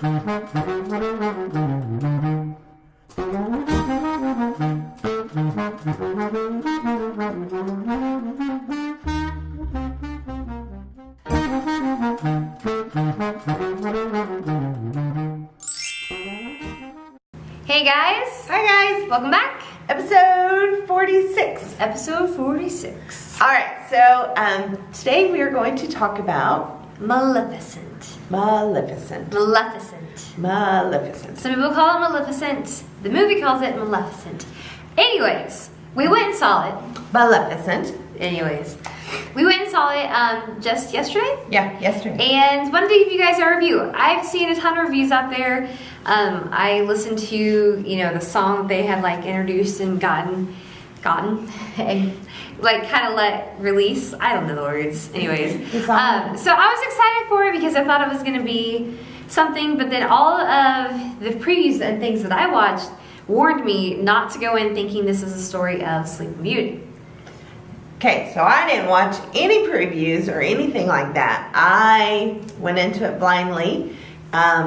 Hey guys! Hi guys! Welcome back! Episode 46. Episode 46. Alright, so today we are going to talk about Maleficent. Maleficent. Maleficent. Maleficent. Some people call it Maleficent. The movie calls it Maleficent. Anyways, we went and saw it. Maleficent. Anyways, we went and saw it just yesterday. Yeah, yesterday. And wanted to give you guys a review. I've seen a ton of reviews out there. I listened to, the song that they had like introduced and gotten and like kind of let release. I don't know the words. Anyways, so I was excited for it because I thought it was going to be something, but then all of the previews and things that I watched warned me not to go in thinking this is a story of Sleeping Beauty. Okay, so I didn't watch any previews or anything like that. I went into it blindly, but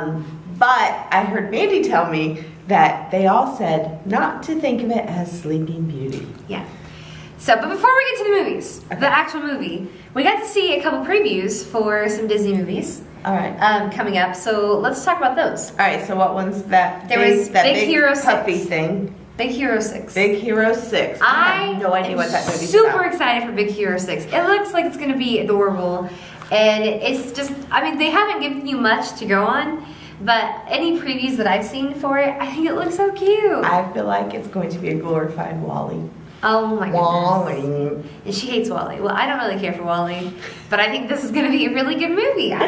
I heard Mandy tell me that they all said not to think of it as Sleeping Beauty. Yeah. So, but before we get to the movies, the actual movie, we got to see a couple previews for some Disney movies. All right. Coming up. So let's talk about those. All right. So what one's that? There was Big Hero 6. Puppy thing. Big Hero 6. Big Hero 6. I have no idea what that movie's super about. excited for Big Hero 6. It looks like it's going to be adorable. And it's just, they haven't given you much to go on. But any previews that I've seen for it, I think it looks so cute. I feel like it's going to be a glorified Wall-E. Oh my goodness. Wall-E. And she hates Wall-E. Well, I don't really care for Wall-E. But I think this is going to be a really good movie. I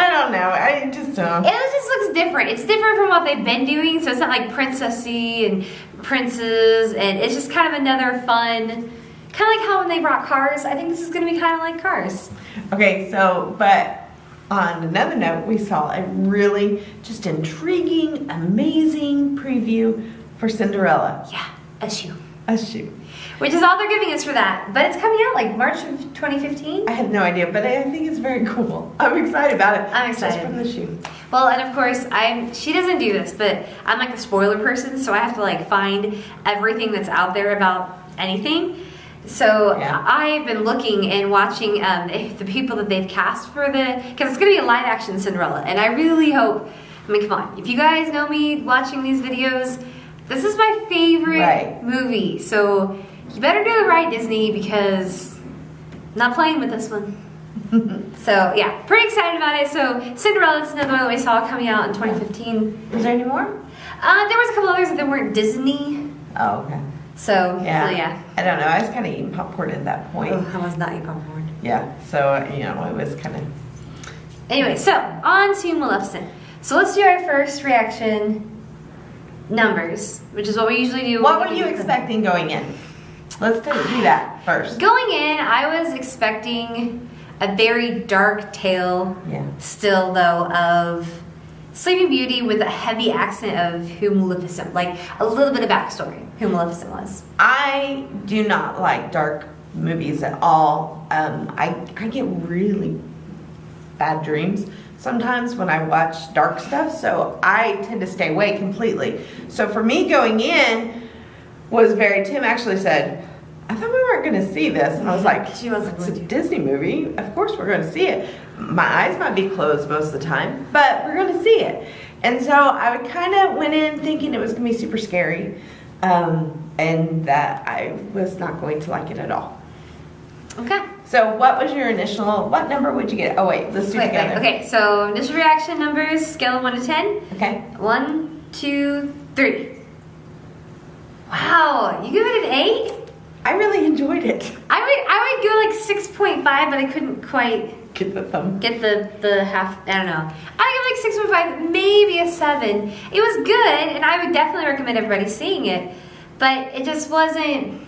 don't know. I just don't. It just looks different. It's different from what they've been doing. So it's not like princessy and princes. And it's just kind of another fun, kind of like how when they brought Cars. I think this is going to be kind of like Cars. Okay, so, but on another note, we saw a really just intriguing, amazing preview for Cinderella. Yeah, a shoe. A shoe. Which is all they're giving us for that. But it's coming out like March of 2015. I have no idea, but I think it's very cool. I'm excited about it. I'm excited. Just from the shoe. Well, and of course, she doesn't do this, but I'm like a spoiler person, so I have to like find everything that's out there about anything. So yeah. I've been looking and watching the people that they've cast for because it's going to be a live action Cinderella. And I really hope, come on, if you guys know me watching these videos, this is my favorite movie. So you better do it right, Disney, because I'm not playing with this one. So yeah, pretty excited about it. So Cinderella, it's another one that we saw coming out in 2015. Is there any more? There was a couple others that weren't Disney. Oh, okay. So yeah. I don't know. I was kind of eating popcorn at that point. Oh, I was not eating popcorn. Yeah. So it was kind of. Anyway, so on to Maleficent. So let's do our first reaction numbers, which is what we usually do. What were you expecting going in? Let's do that first. Going in, I was expecting a very dark tale. Yeah. Still though of Sleeping Beauty with a heavy accent of who Maleficent, like a little bit of backstory, who Maleficent was. I do not like dark movies at all. I get really bad dreams sometimes when I watch dark stuff, so I tend to stay away completely. So for me going in was Tim actually said, I thought we weren't going to see this. And I was like, she wasn't it's a Disney movie. Of course we're going to see it. My eyes might be closed most of the time, but we're going to see it. And so I kind of went in thinking it was going to be super scary, and that I was not going to like it at all. Okay. So what was your what number would you get? Oh wait, let's do it together. Okay, so initial reaction numbers, scale of 1 to 10. Okay. 1, 2, 3. Wow, you give it an 8? I really enjoyed it. I would go like 6.5, but I couldn't quite get the half. I don't know. I give like 6.5, maybe a 7. It was good, and I would definitely recommend everybody seeing it, but it just wasn't.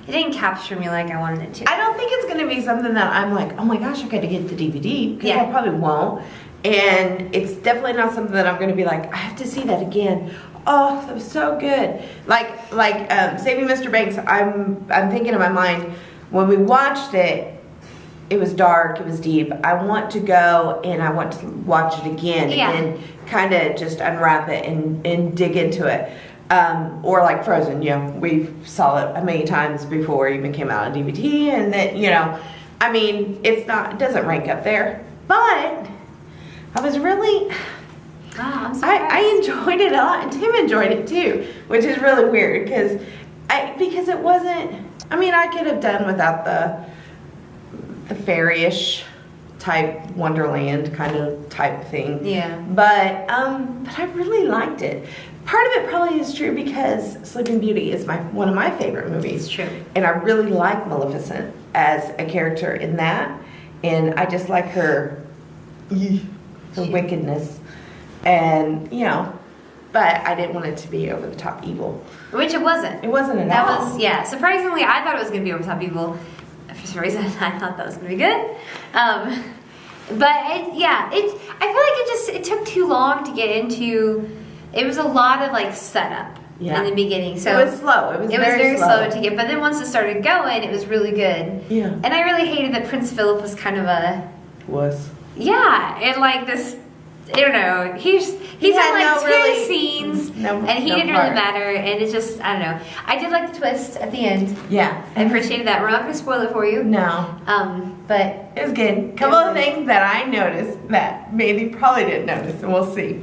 It didn't capture me like I wanted it to. I don't think it's going to be something that I'm like, oh my gosh, I got to get the DVD, because Yeah. I probably won't. And it's definitely not something that I'm going to be like, I have to see that again. Oh, that was so good. Like Saving Mr. Banks, I'm thinking in my mind, when we watched it, it was dark, it was deep. I want to go and I want to watch it again and kind of just unwrap it and dig into it. Or like Frozen, we saw it a million times before it even came out on DVD, and that, I mean, it doesn't rank up there, but I was really, I enjoyed it a lot, and Tim enjoyed it too, which is really weird because it wasn't, I mean, I could have done without the fairy-ish type Wonderland kind of type thing. Yeah. But I really liked it. Part of it probably is true because Sleeping Beauty is one of my favorite movies. It's true. And I really like Maleficent as a character in that. And I just like her wickedness. And, but I didn't want it to be over the top evil. Which it wasn't. It wasn't at all. Surprisingly, I thought it was going to be over the top evil. For some reason, I thought that was going to be good. But I feel like it took too long to get into. It was a lot of like setup in the beginning. So it was slow. It was very slow to get. But then once it started going, it was really good. Yeah. And I really hated that Prince Philip was kind of a and like this. I don't know. He's in like two scenes, and he didn't really matter. And it's just, I don't know. I did like the twist at the end. Yeah, I appreciated that. We're not going to spoil it for you. No. But it was good. A couple of things that I noticed that maybe probably didn't notice, and we'll see.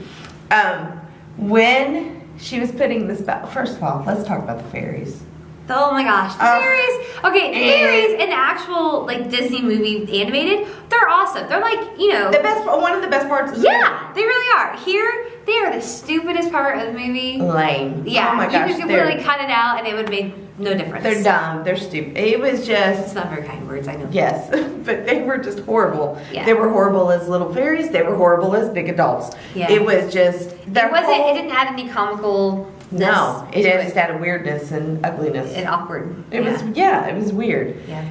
When she was putting the spell, first of all, let's talk about the fairies. Oh my gosh, the fairies. Okay, the fairies in the actual like Disney movie animated, they're awesome. They're like, one of the best parts of the movie. They really are. Here, they are the stupidest part of the movie. Lame. Yeah, oh my gosh, you could completely cut it out and it would make no difference. They're dumb. They're stupid. It was just. It's not very kind words, I know. Yes, but they were just horrible. Yeah. They were horrible as little fairies. They were horrible as big adults. Yeah. It was just. It didn't add any comical. No, it just added weirdness and ugliness. And awkward. It was weird. Yeah.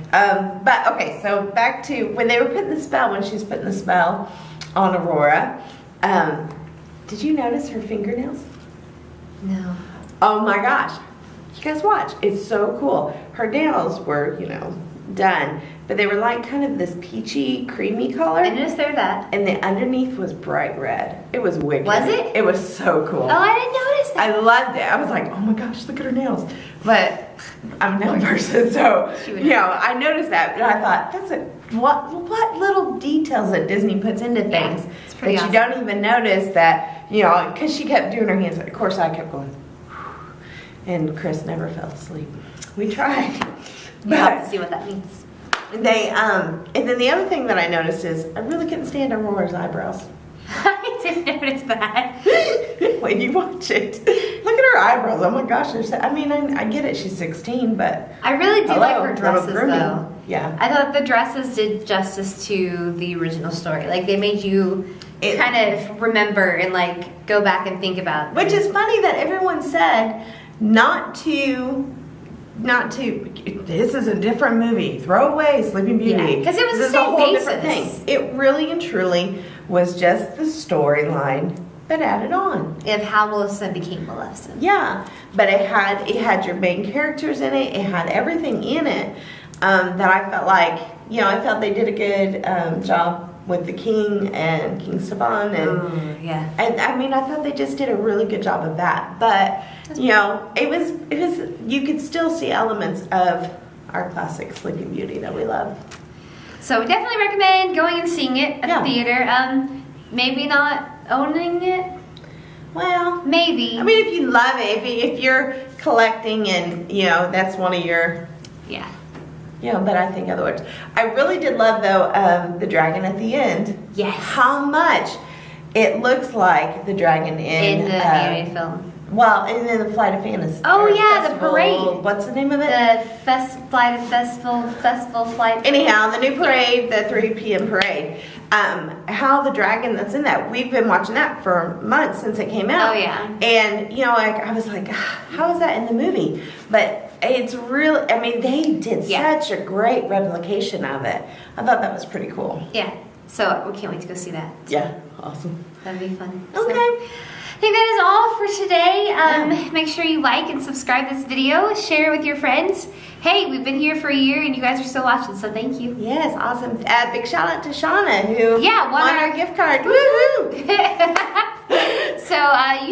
But okay, so back to when they were putting the spell, when she was putting the spell on Aurora, did you notice her fingernails? No. Oh my gosh. You guys watch. It's so cool. Her nails were, done, but they were like kind of this peachy, creamy color. I noticed there that. And the underneath was bright red. It was wicked. Was it? It was so cool. Oh, I didn't notice that. I loved it. I was like, oh my gosh, look at her nails. But I'm a nail person, so I noticed that, and I thought, what little details that Disney puts into things that you don't even notice that, because she kept doing her hands. Of course, I kept going, and Chris never fell asleep. We tried. You have to see what that means. And then the other thing that I noticed is I really couldn't stand Aurora's eyebrows. I didn't notice that. When you watch it, look at her eyebrows. Oh my gosh, I get it. She's 16, but I really did like her dresses though. Yeah, I thought the dresses did justice to the original story. Like they made you kind of remember and like go back and think about. Which is funny that everyone said not to. This is a different movie. Throw away Sleeping Beauty. Because it was this the same is a whole basis. different thing. It really and truly was just the storyline that added on of how Maleficent became Maleficent. Yeah, but it had your main characters in it. It had everything in it that I felt like I felt they did a good job with the king and King Stefan and I thought they just did a really good job of that. But it was you could still see elements of our classic Sleeping Beauty that we love. So we definitely recommend going and seeing it at the theater. Maybe not owning it. Well, maybe. I mean, if you love it, if you're collecting and that's one of your but I think otherwise. I really did love though the dragon at the end. Yes. How much it looks like the dragon in the animated film. Well, and then the Flight of Fantasy. Oh yeah, the parade. What's the name of it? The festival flight. Anyhow, the new parade, the 3 p.m. parade. How the dragon that's in that, we've been watching that for months since it came out. Oh yeah. And I was like, how is that in the movie? But it's really, they did such a great replication of it. I thought that was pretty cool. Yeah. So we can't wait to go see that. Yeah, awesome. That'd be fun. Okay. So, I think that is all for today. Make sure you like and subscribe this video. Share it with your friends. Hey, we've been here for a year and you guys are still watching, so thank you. Yes, awesome. Big shout out to Shauna who won our gift card. Woohoo! So you